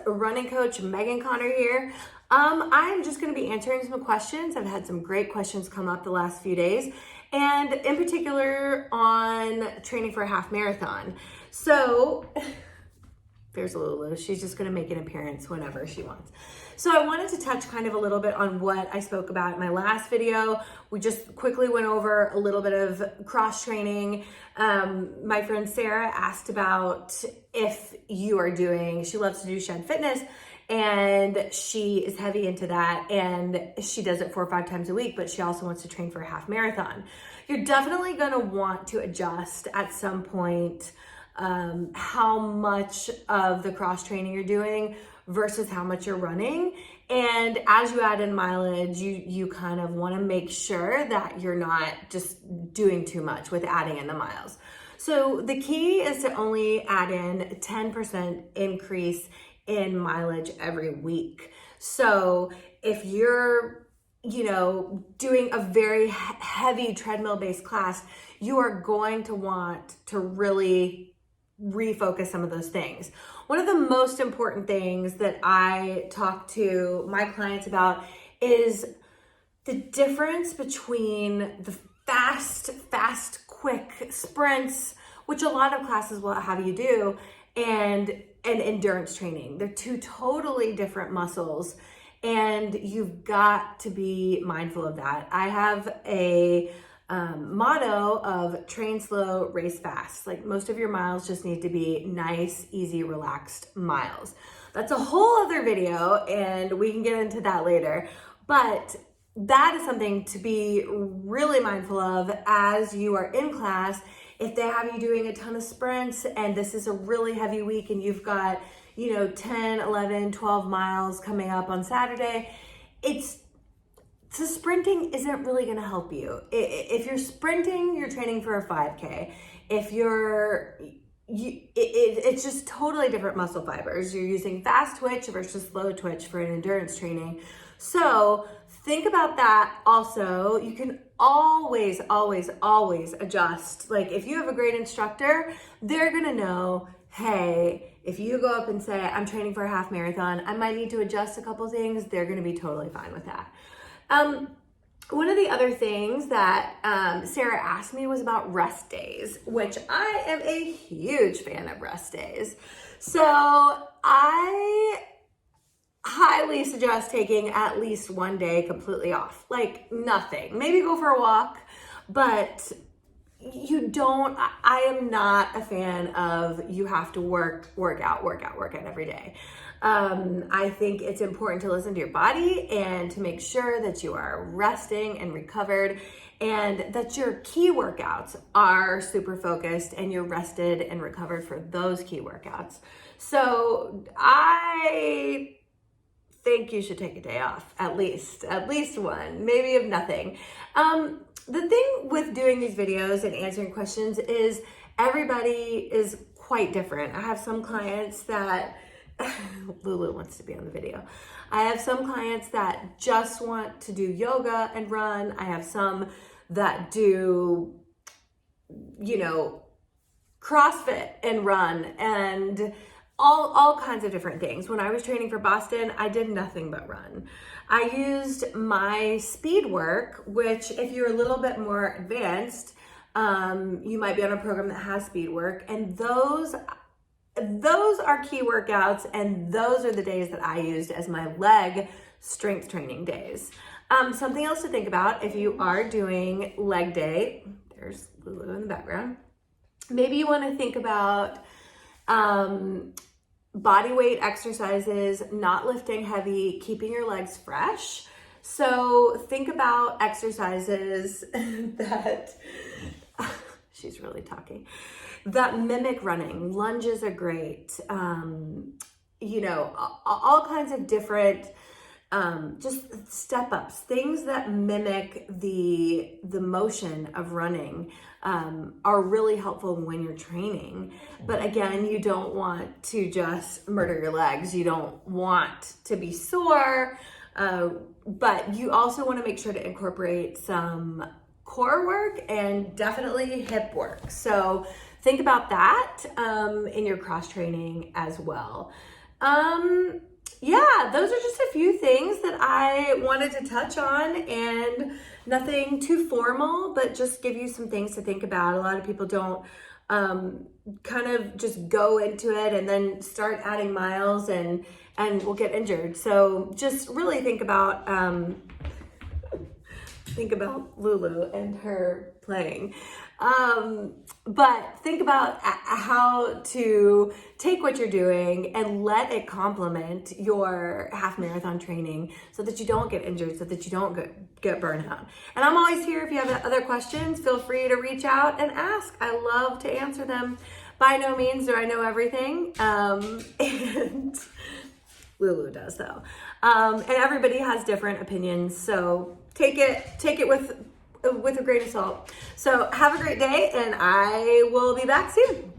running coach Megan Connor here. I'm just going to be answering some questions. I've had some great questions come up the last few days, and in particular on training for a half marathon. So there's Lulu. She's just going to make an appearance whenever she wants. So I wanted to touch kind of a little bit on what I spoke about in my last video. We just quickly went over a little bit of cross training. My friend Sarah asked about if you are doing, she loves to do Shed Fitness, and she is heavy into that, and she does it 4 or 5 times a week, but she also wants to train for a half marathon. You're definitely going to want to adjust at some point how much of the cross training you're doing versus how much you're running. And as you add in mileage, you kind of want to make sure that you're not just doing too much with adding in the miles. So the key is to only add in 10% increase in mileage every week. So if you're doing a very heavy treadmill based class, you are going to want to really refocus some of those things. One of the most important things that I talk to my clients about is the difference between the fast, quick sprints, which a lot of classes will have you do, and endurance training. They're two totally different muscles, and you've got to be mindful of that. I have a motto of train slow, race fast. Like, most of your miles just need to be nice, easy, relaxed miles. That's a whole other video, and we can get into that later. But that is something to be really mindful of as you are in class. If they have you doing a ton of sprints and this is a really heavy week and you've got, 10, 11, 12 miles coming up on Saturday, so sprinting isn't really going to help you. If you're sprinting, you're training for a 5K. If it's just totally different muscle fibers. You're using fast twitch versus slow twitch for an endurance training. So think about that also. You can always adjust. Like, if you have a great instructor, they're going to know, hey, if you go up and say, I'm training for a half marathon, I might need to adjust a couple things. They're going to be totally fine with that. One of the other things that Sarah asked me was about rest days, which I am a huge fan of rest days. So I highly suggest taking at least one day completely off, like nothing. Maybe go for a walk, but I am not a fan of you have to work out every day. I think it's important to listen to your body and to make sure that you are resting and recovered, and that your key workouts are super focused and you're rested and recovered for those key workouts. So I think you should take a day off, at least one, maybe if nothing. The thing with doing these videos and answering questions is everybody is quite different. I have some clients that Lulu wants to be on the video. I have some clients that just want to do yoga and run. I have some that do, CrossFit and run, and all kinds of different things. When I was training for Boston, I did nothing but run. I used my speed work, which if you're a little bit more advanced, you might be on a program that has speed work, and those are key workouts, and those are the days that I used as my leg strength training days. Something else to think about if you are doing leg day, there's Lulu in the background, maybe you want to think about body weight exercises, not lifting heavy, keeping your legs fresh. So think about exercises that, she's really talking, that mimic running. Lunges are great. All kinds of different just step ups, things that mimic the motion of running are really helpful when you're training. But again, you don't want to just murder your legs. You don't want to be sore, but you also want to make sure to incorporate some core work and definitely hip work. So think about that in your cross training as well. Yeah, those are just a few things that I wanted to touch on, and nothing too formal, but just give you some things to think about. A lot of people don't kind of just go into it and then start adding miles and will get injured. So just really think about Lulu and her playing. But think about how to take what you're doing and let it complement your half marathon training so that you don't get injured, so that you don't get burnout. And I'm always here. If you have other questions, feel free to reach out and ask. I love to answer them. By no means do I know everything. And Lulu does though. And everybody has different opinions. So take it with a grain of salt. So have a great day, and I will be back soon.